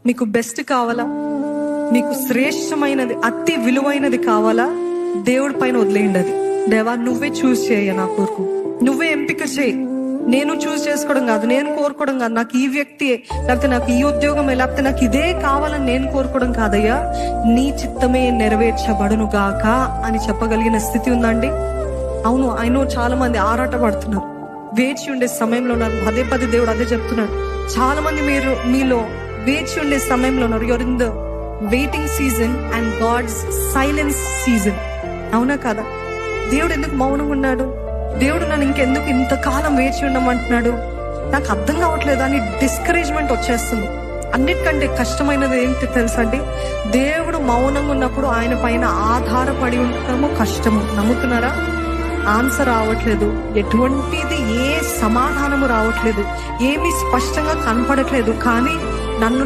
మీకు బెస్ట్ కావాలా, మీకు శ్రేష్టమైనది, అతి విలువైనది కావాలా, దేవుడి పైన వదిలేయండి. అది దేవా నువ్వే చూస్ చేయ, నా కొరకు నువ్వే ఎంపిక చేయి. నేను చూస్ చేసుకోవడం కాదు, నేను కోరుకోవడం కాదు, నాకు ఈ వ్యక్తి లేకపోతే నాకు ఈ ఉద్యోగం లేకపోతే నాకు ఇదే కావాలని నేను కోరుకోవడం కాదయ్యా, నీ చిత్తమే నెరవేర్చబడును గాక అని చెప్పగలిగిన స్థితి ఉందండి. అవును, ఆయన చాలా మంది ఆరాట పడుతున్నారు, వేచి ఉండే సమయంలో ఉన్నారు. పదే పదే దేవుడు అదే చెప్తున్నాడు. చాలా మంది మీలో వేచి ఉండే సమయంలో ఉన్నారు. You are in the waiting season and God's silence season. అవునా కదా? దేవుడు ఎందుకు మౌనంగా ఉన్నాడు? దేవుడు నన్ను ఇంకెందుకు ఇంతకాలం వేచి ఉండమంటున్నాడు? నాకు అర్థం కావట్లేదు అని డిస్కరేజ్మెంట్ వచ్చేస్తుంది. అన్నిటికంటే కష్టమైనది ఏంటి తెలుసా అండి? దేవుడు మౌనంగా ఉన్నప్పుడు ఆయన పైన ఆధారపడి ఉండటము కష్టము. నమ్ముతున్నారా? ఆన్సర్ రావట్లేదు, ఎటువంటిది ఏ సమాధానము రావట్లేదు, ఏమీ స్పష్టంగా కనపడట్లేదు. కానీ నన్ను